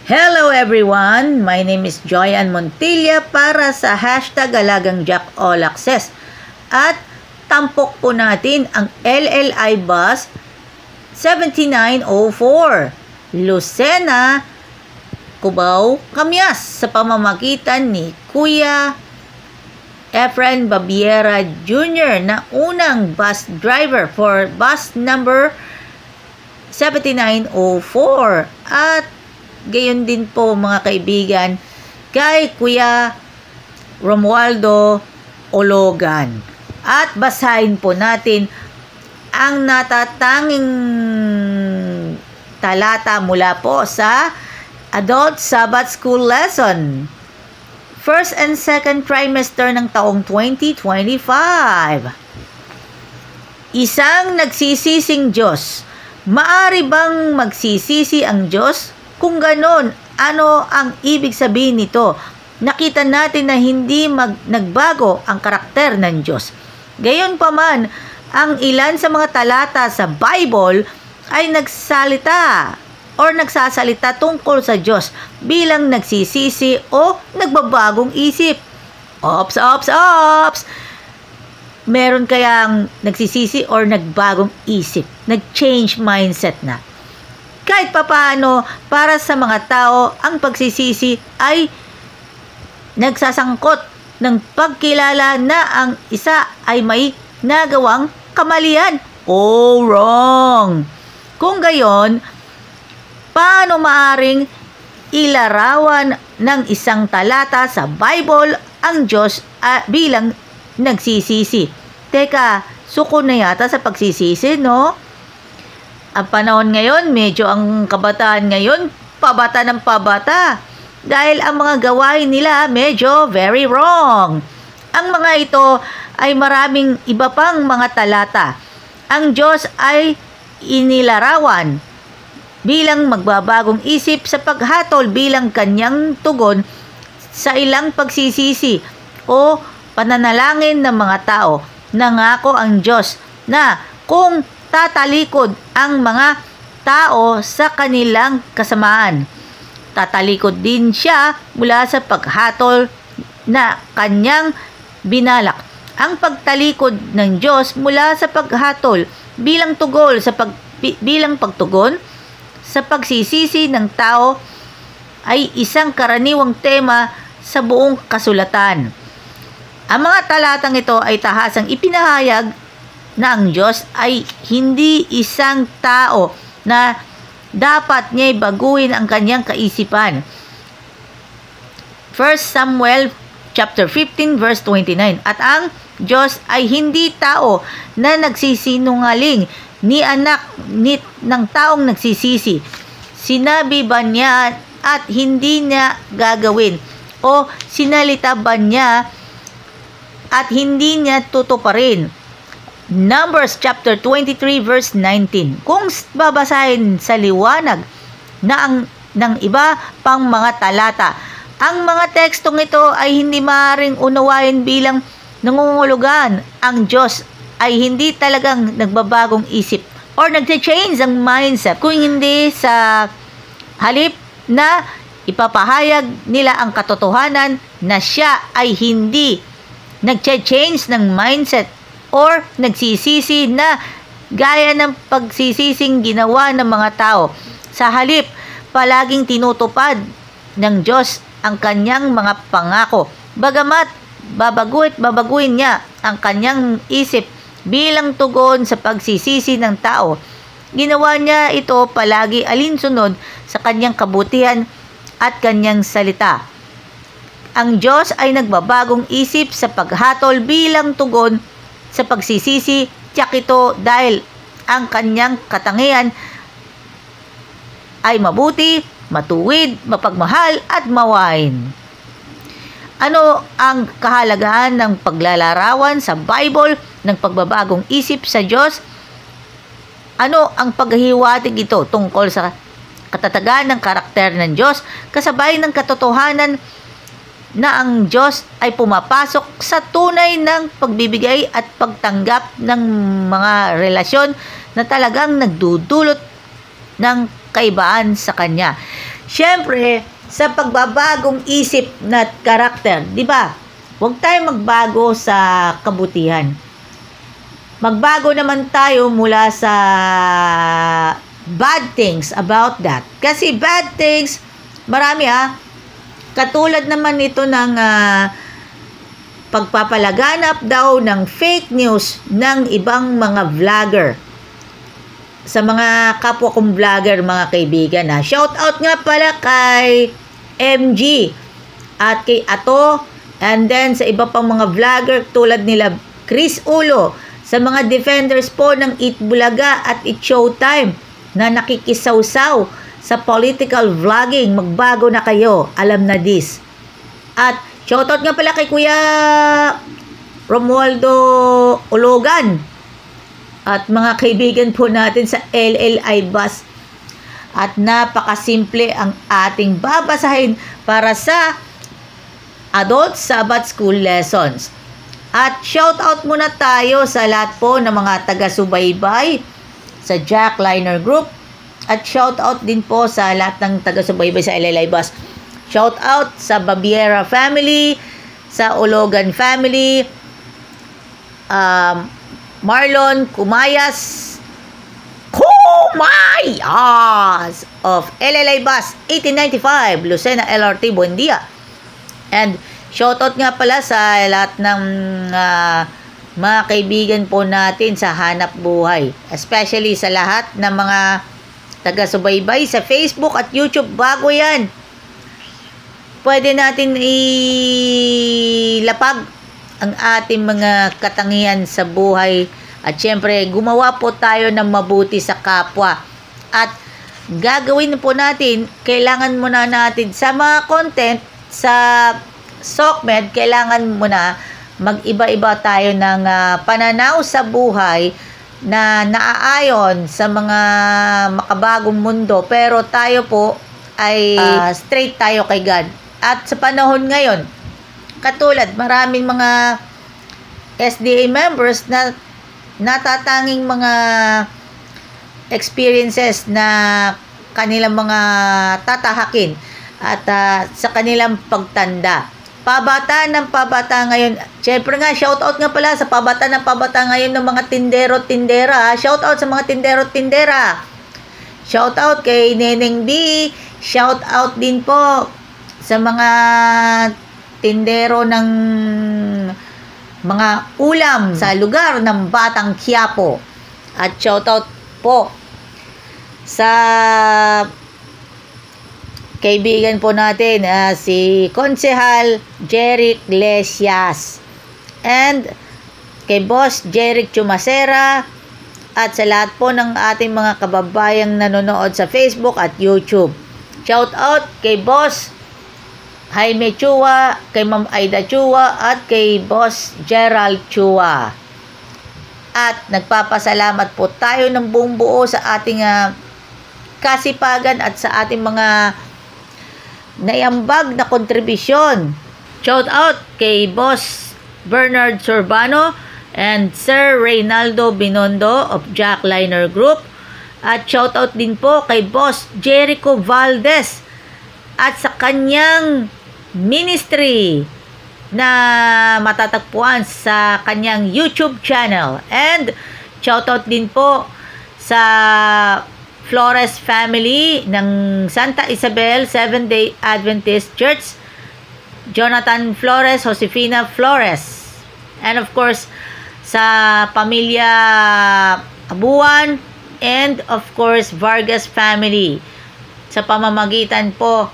Hello everyone! My name is Joyanne Montilla para sa hashtag Alagang Jack All Access. At tampok po natin ang LLI Bus 7904 Lucena, Cubao, Camyas sa pamamagitan ni Kuya Efren Babiera Jr. na unang bus driver for bus number 7904. At gayon din po mga kaibigan kay Kuya Romualdo Ologan. At basahin po natin ang natatanging talata mula po sa Adult Sabbath School Lesson. First and second trimester ng taong 2025. Isang nagsisising Diyos. Maari bang magsisisi ang Diyos? Kung ganon, ano ang ibig sabihin nito? Nakita natin na hindi nagbago ang karakter ng Diyos. Gayunpaman, ang ilan sa mga talata sa Bible ay nagsasalita tungkol sa Diyos bilang nagsisisi o nagbabagong isip. Ops! Meron kayang nagsisisi or nagbagong isip, nag-change mindset na. Kahit papaano, para sa mga tao, ang pagsisisi ay nagsasangkot ng pagkilala na ang isa ay may nagawang kamalian o wrong. Kung gayon, paano maaring ilarawan ng isang talata sa Bible ang Diyos bilang nagsisisi? Teka, suko na yata sa pagsisisi, no? Ang panahon ngayon, medyo ang kabataan ngayon, pabata ng pabata. Dahil ang mga gawain nila medyo very wrong. Ang mga ito ay maraming iba pang mga talata. Ang Diyos ay inilarawan bilang magbabagong isip sa paghatol bilang kanyang tugon sa ilang pagsisisi o pananalangin ng mga tao. Nangako ang Diyos na kung tatalikod ang mga tao sa kanilang kasamaan, tatalikod din siya mula sa paghatol na kanyang binalak. Ang pagtalikod ng Diyos mula sa paghatol bilang pagtugon sa pagsisisi ng tao ay isang karaniwang tema sa buong kasulatan. Ang mga talatang ito ay tahasang ipinahayag na ang Diyos ay hindi isang tao na dapat niya'y baguhin ang kanyang kaisipan. 1 Samuel chapter 15 verse 29. At ang Diyos ay hindi tao na nagsisinungaling ni anak ng taong nagsisisi. Sinabi ba niya at hindi niya gagawin? O sinalita ba niya at hindi niya tutuparin? Numbers chapter 23 verse 19. Kung babasahin sa liwanag na ng iba pang mga talata, ang mga tekstong ito ay hindi maaaring unawain bilang nangungulugan. Ang Diyos ay hindi talagang nagbabagong isip or nagche-change ang mindset, kung hindi sa halip na ipapahayag nila ang katotohanan na siya ay hindi nagche-change ng mindset or nagsisisi na gaya ng pagsisising ginawa ng mga tao. Sa halip, palaging tinutupad ng Diyos ang kanyang mga pangako. Bagamat babaguhin niya ang kanyang isip bilang tugon sa pagsisisi ng tao, ginawa niya ito palagi alinsunod sa kanyang kabutihan at kanyang salita. Ang Diyos ay nagbabagong isip sa paghatol bilang tugon sa pagsisisi, tiyak ito dahil ang kanyang katangian ay mabuti, matuwid, mapagmahal at mawain. Ano ang kahalagahan ng paglalarawan sa Bible ng pagbabagong isip sa Diyos? Ano ang paghihiwatig ito tungkol sa katatagan ng karakter ng Diyos kasabay ng katotohanan na ang Diyos ay pumapasok sa tunay ng pagbibigay at pagtanggap ng mga relasyon na talagang nagdudulot ng kaibaan sa Kanya. syempre, sa pagbabagong isip na karakter, di ba? Huwag tayo magbago sa kabutihan. Magbago naman tayo mula sa bad things about that. Kasi bad things, marami katulad naman ito ng pagpapalaganap daw ng fake news ng ibang mga vlogger. Sa mga kapwa kong vlogger, mga kaibigan shout out nga pala kay MG at kay Ato, and then sa iba pang mga vlogger tulad nila Chris Ulo, sa mga defenders po ng Eat Bulaga at Eat Showtime na nakikisawsaw sa political vlogging. Magbago na kayo, alam na this. At shoutout nga pala kay Kuya Romualdo Ologan at mga kaibigan po natin sa LLI Bus. At napakasimple ang ating babasahin para sa Adult Sabbath School Lessons. At shoutout muna tayo sa lahat po ng mga taga-subaybay sa Jack Liner Group. At shoutout din po sa lahat ng taga-subaybay sa LLI Bus. Shoutout sa Babiera family, sa Ologan family, Marlon Kumayas of LLI Bus 1895, Lucena LRT, Buendia. And shoutout nga pala sa lahat ng mga kaibigan po natin sa hanap buhay. Especially sa lahat ng mga taga-subaybay sa Facebook at YouTube. Bago yan, pwede natin ilapag ang ating mga katangian sa buhay. At syempre, gumawa po tayo ng mabuti sa kapwa. At gagawin po natin, kailangan muna natin sa mga content sa SOCMED, kailangan muna mag-iba-iba tayo ng pananaw sa buhay na naaayon sa mga makabagong mundo, pero tayo po ay straight tayo kay God. At sa panahon ngayon, katulad maraming mga SDA members na natatanging mga experiences na kanilang mga tatahakin at sa kanilang pagtanda. Pabata ng pabata ngayon. Siyempre nga, shoutout nga pala sa pabata ng pabata ngayon ng mga tindero-tindera. Shoutout sa mga tindero-tindera. Shoutout kay Neneng B. Shoutout din po sa mga tindero ng mga ulam sa lugar ng Batang Quiapo. At shoutout po sa kaibigan po natin si Konsehal Jeric Iglesias and kay Boss Jeric Chumacera at sa lahat po ng ating mga kababayang nanonood sa Facebook at YouTube. Shout out kay Boss Jaime Chua, kay Ma'am Aida Chua at kay Boss Gerald Chua. At nagpapasalamat po tayo ng buong buo sa ating kasipagan at sa ating mga naiambag na kontribusyon. Shout out kay Boss Bernard Sorbano and Sir Reynaldo Binondo of Jack Liner Group. At shout out din po kay Boss Jericho Valdez at sa kanyang ministry na matatagpuan sa kanyang YouTube channel. And shout out din po sa Flores family ng Santa Isabel Seventh-day Adventist Church, Jonathan Flores, Josefina Flores, and of course sa pamilya Abuan, and of course Vargas family sa pamamagitan po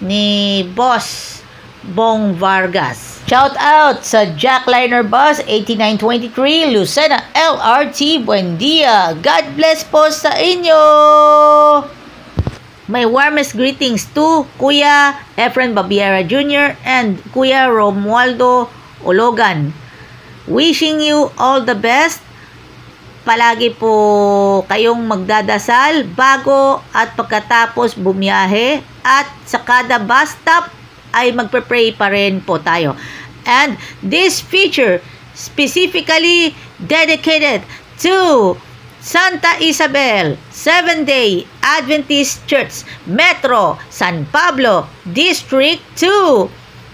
ni Boss Bong Vargas. Shout out sa Jack Liner Bus 8923 Lucena LRT, Buendia. God bless po sa inyo. My warmest greetings to Kuya Efren Babiera Jr. and Kuya Romualdo Ologan. Wishing you all the best. Palagi po kayong magdadasal bago at pagkatapos bumiyahe, at sa kada bus stop ay magpe-pray pa rin po tayo. And this feature specifically dedicated to Santa Isabel, Seventh-day Adventist Church, Metro, San Pablo, District 2.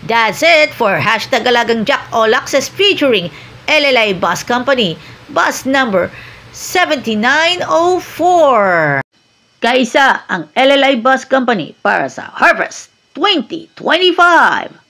That's it for hashtag Alagang Jack All Access featuring LLI Bus Company, bus number 7904. Kaisa ang LLI Bus Company para sa Harvest 2025.